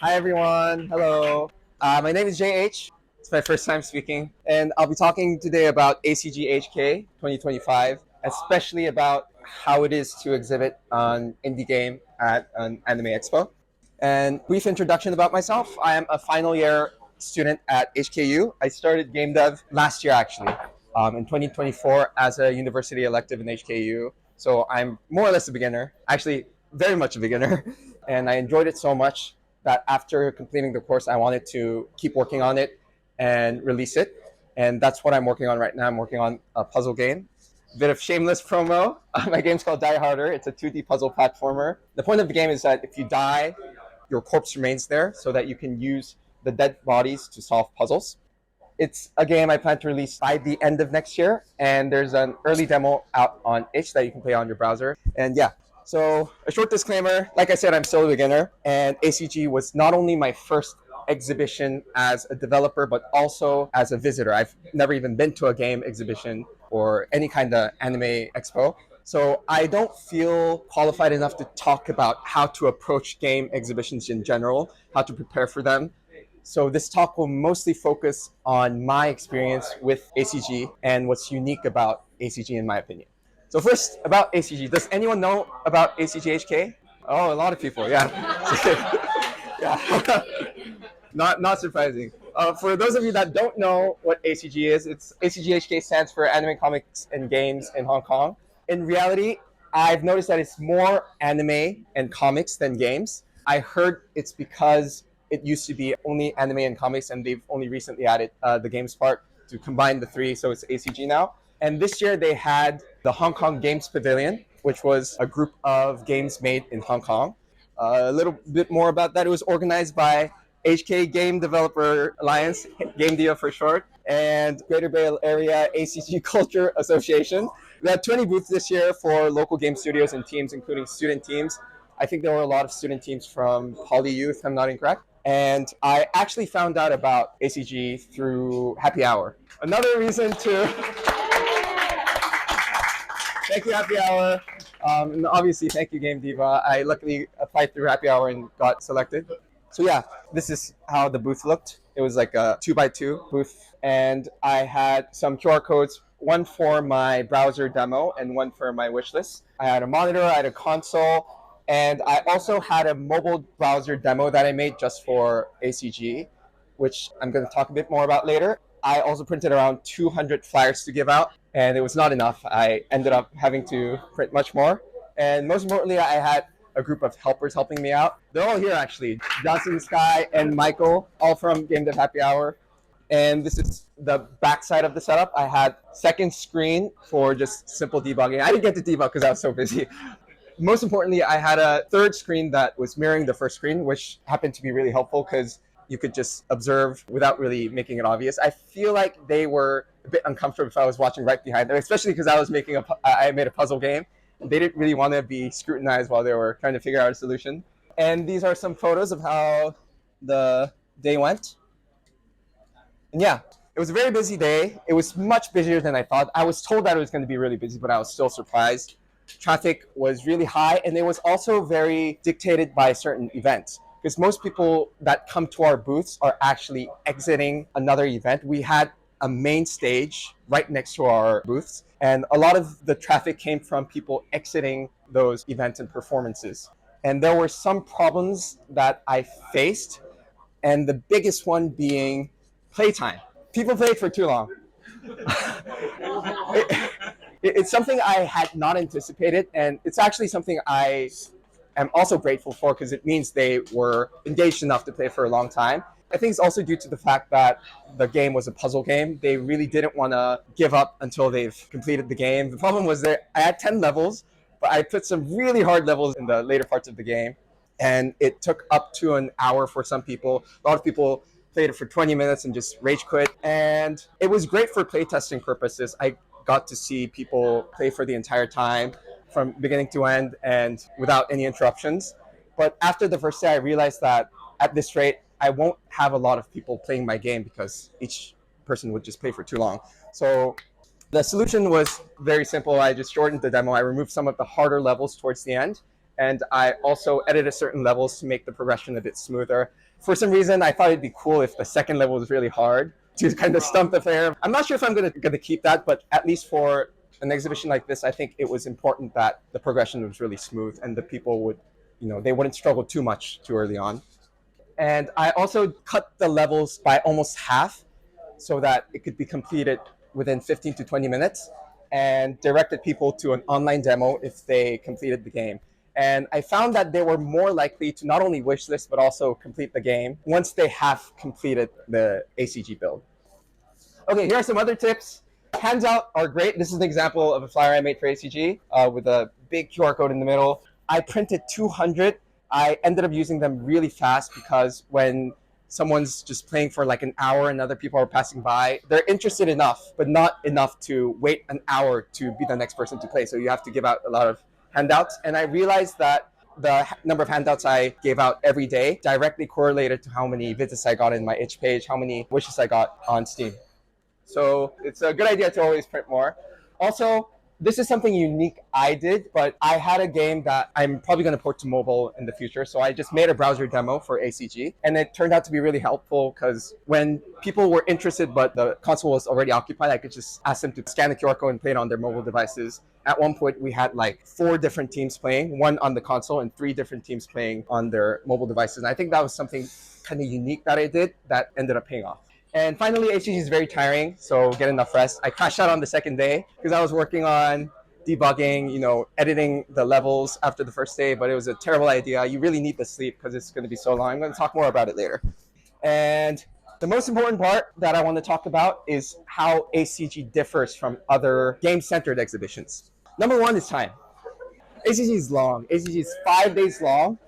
Hi everyone, hello. My name is JH. It's my first time speaking, and I'll be talking today about ACGHK 2025, especially about how it is to exhibit an indie game at an anime expo. And brief introduction about myself. I am a final year student at HKU. I started game dev last year actually, in 2024 as a university elective in HKU. So I'm more or less a beginner, actually very much a beginner, and I enjoyed it so much that after completing the course, I wanted to keep working on it and release it. And that's what I'm working on right now. I'm working on a puzzle game. Bit of shameless promo. My game's called Die Harder. It's a 2D puzzle platformer. The point of the game is that if you die, your corpse remains there so that you can use the dead bodies to solve puzzles. It's a game I plan to release by the end of next year, and there's an early demo out on itch that you can play on your browser. And yeah, so a short disclaimer, like I said, I'm still a beginner, and ACG was not only my first exhibition as a developer, but also as a visitor. I've never even been to a game exhibition or any kind of anime expo. So I don't feel qualified enough to talk about how to approach game exhibitions in general, how to prepare for them. So this talk will mostly focus on my experience with ACG and what's unique about ACG in my opinion. So first, about ACG. Does anyone know about ACGHK? Oh, a lot of people, yeah. Yeah. Not surprising. For those of you that don't know what ACG is, it's ACGHK stands for Anime Comics and Games in Hong Kong. In reality, I've noticed that it's more anime and comics than games. I heard it's because it used to be only anime and comics, and they've only recently added the games part to combine the three, so it's ACG now. And this year they had the Hong Kong Games Pavilion, which was a group of games made in Hong Kong. A little bit more about that. It was organized by HK Game Developer Alliance, Game Deal for short, and Greater Bay Area ACG Culture Association. We had 20 booths this year for local game studios and teams, including student teams. I think there were a lot of student teams from Poly Youth, if I'm not incorrect. And I actually found out about ACG through Happy Hour. Another reason to thank you, Happy Hour. And obviously, thank you, Game Diva. I luckily applied through Happy Hour and got selected. So yeah, this is how the booth looked. It was like a 2x2 booth, and I had some QR codes, one for my browser demo and one for my wish list. I had a monitor, I had a console, and I also had a mobile browser demo that I made just for ACG, which I'm going to talk a bit more about later. I also printed around 200 flyers to give out, and it was not enough. I ended up having to print much more. And most importantly, I had a group of helpers helping me out. They're all here actually. Johnson, Sky, and Michael, all from Game Dev Happy Hour. And this is the back side of the setup. I had second screen for just simple debugging. I didn't get to debug because I was so busy. Most importantly, I had a third screen that was mirroring the first screen, which happened to be really helpful because you could just observe without really making it obvious. I feel like they were a bit uncomfortable if I was watching right behind them, especially because I made a puzzle game. They didn't really want to be scrutinized while they were trying to figure out a solution. And these are some photos of how the day went. And yeah, it was a very busy day. It was much busier than I thought. I was told that it was going to be really busy, but I was still surprised. Traffic was really high, and it was also very dictated by certain events. Because most people that come to our booths are actually exiting another event. We had a main stage right next to our booths, and a lot of the traffic came from people exiting those events and performances. And there were some problems that I faced, and the biggest one being playtime. People played for too long. it, it's something I had not anticipated, and it's actually something I am also grateful for because it means they were engaged enough to play for a long time. I think it's also due to the fact that the game was a puzzle game. They really didn't want to give up until they've completed the game. The problem was that I had 10 levels, but I put some really hard levels in the later parts of the game, and it took up to an hour for some people. A lot of people played it for 20 minutes and just rage quit. And it was great for playtesting purposes. I got to see people play for the entire time from beginning to end and without any interruptions. But after the first day, I realized that at this rate, I won't have a lot of people playing my game because each person would just play for too long. So the solution was very simple. I just shortened the demo. I removed some of the harder levels towards the end, and I also edited certain levels to make the progression a bit smoother. For some reason, I thought it'd be cool if the second level was really hard to kind of stump the player. I'm not sure if I'm gonna keep that, but at least for an exhibition like this, I think it was important that the progression was really smooth and the people would, they wouldn't struggle too much too early on. And I also cut the levels by almost half so that it could be completed within 15 to 20 minutes, and directed people to an online demo if they completed the game. And I found that they were more likely to not only wishlist but also complete the game once they have completed the ACG build. Okay, here are some other tips. Handout are great. This is an example of a flyer I made for ACG with a big QR code in the middle. I printed 200. I ended up using them really fast because when someone's just playing for like an hour and other people are passing by, they're interested enough, but not enough to wait an hour to be the next person to play. So you have to give out a lot of handouts. And I realized that the number of handouts I gave out every day directly correlated to how many visits I got in my itch page, how many wishes I got on Steam. So it's a good idea to always print more. Also, this is something unique I did, but I had a game that I'm probably going to port to mobile in the future. So I just made a browser demo for ACG, and it turned out to be really helpful because when people were interested but the console was already occupied, I could just ask them to scan the QR code and play it on their mobile devices. At one point, we had like 4 different teams playing, 1 on the console and 3 different teams playing on their mobile devices. And I think that was something kind of unique that I did that ended up paying off. And finally, ACG is very tiring, so get enough rest. I crashed out on the second day because I was working on debugging, editing the levels after the first day, but it was a terrible idea. You really need the sleep because it's going to be so long. I'm going to talk more about it later. And the most important part that I want to talk about is how ACG differs from other game-centered exhibitions. Number 1 is time. ACG is long. ACG is 5 days long,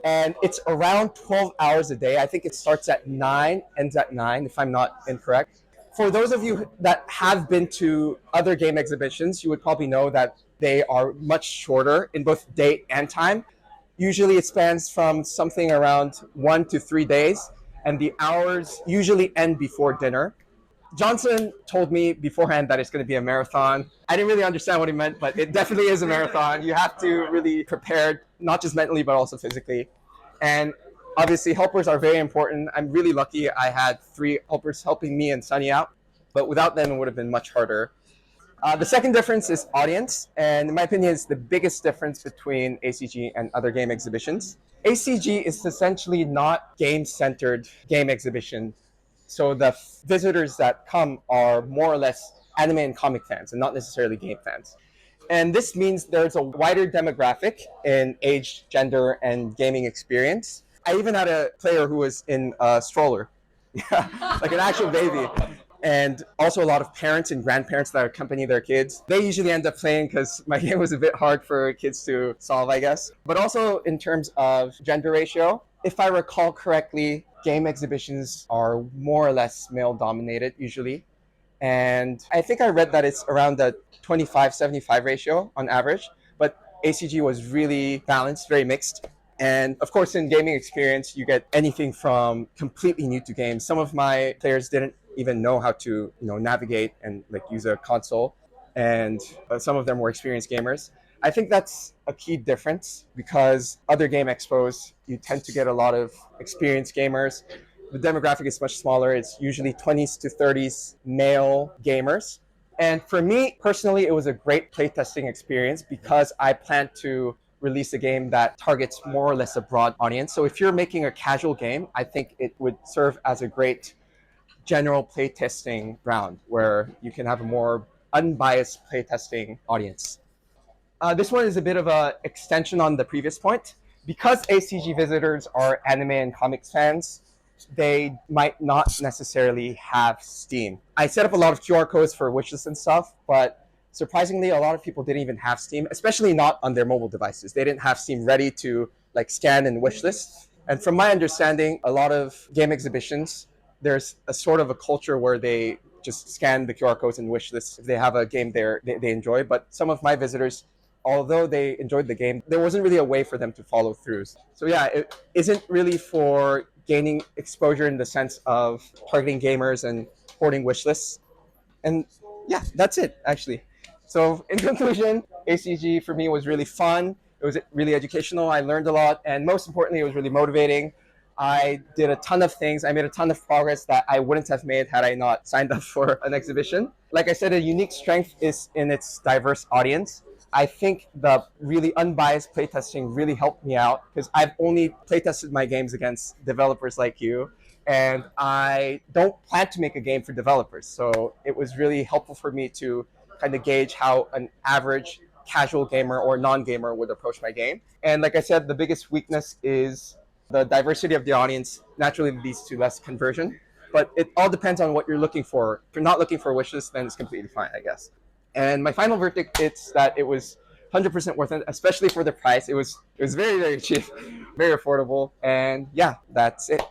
and it's around 12 hours a day. I think it starts at 9, ends at 9, if I'm not incorrect. For those of you that have been to other game exhibitions, you would probably know that they are much shorter in both date and time. Usually it spans from something around 1 to 3 days, and the hours usually end before dinner. Johnson told me beforehand that it's going to be a marathon. I didn't really understand what he meant, but it definitely is a marathon. You have to really prepare, not just mentally, but also physically. And obviously, helpers are very important. I'm really lucky I had 3 helpers helping me and Sunny out, but without them, it would have been much harder. The second difference is audience, and in my opinion, it's the biggest difference between ACG and other game exhibitions. ACG is essentially not game-centered game exhibition. So the visitors that come are more or less anime and comic fans and not necessarily game fans. And this means there's a wider demographic in age, gender, and gaming experience. I even had a player who was in a stroller, like an actual baby. And also a lot of parents and grandparents that accompany their kids. They usually end up playing because my game was a bit hard for kids to solve, I guess. But also in terms of gender ratio, if I recall correctly, game exhibitions are more or less male-dominated usually. And I think I read that it's around the 25-75 ratio on average. But ACG was really balanced, very mixed. And of course, in gaming experience, you get anything from completely new to games. Some of my players didn't even know how to navigate and like use a console, and some of them were experienced gamers. I think that's a key difference because other game expos, you tend to get a lot of experienced gamers. The demographic is much smaller. It's usually 20s to 30s male gamers. And for me personally, it was a great playtesting experience because I plan to release a game that targets more or less a broad audience. So if you're making a casual game, I think it would serve as a great general playtesting round where you can have a more unbiased playtesting audience. This one is a bit of an extension on the previous point. Because ACG visitors are anime and comics fans, they might not necessarily have Steam. I set up a lot of QR codes for wishlists and stuff, but surprisingly, a lot of people didn't even have Steam, especially not on their mobile devices. They didn't have Steam ready to like scan and wishlist. And from my understanding, a lot of game exhibitions, there's a sort of a culture where they just scan the QR codes and wish lists if they have a game they enjoy. But some of my visitors, although they enjoyed the game, there wasn't really a way for them to follow through. So yeah, it isn't really for gaining exposure in the sense of targeting gamers and hoarding wish lists. And yeah, that's it actually. So in conclusion, ACG for me was really fun. It was really educational. I learned a lot. And most importantly, it was really motivating. I did a ton of things. I made a ton of progress that I wouldn't have made had I not signed up for an exhibition. Like I said, a unique strength is in its diverse audience. I think the really unbiased playtesting really helped me out because I've only playtested my games against developers like you, and I don't plan to make a game for developers. So it was really helpful for me to kind of gauge how an average casual gamer or non-gamer would approach my game. And like I said, the biggest weakness is the diversity of the audience naturally leads to less conversion. But it all depends on what you're looking for. If you're not looking for a wish list, then it's completely fine, I guess. And my final verdict is that it was 100% worth it, especially for the price. It was very very cheap, very affordable, and yeah, that's it.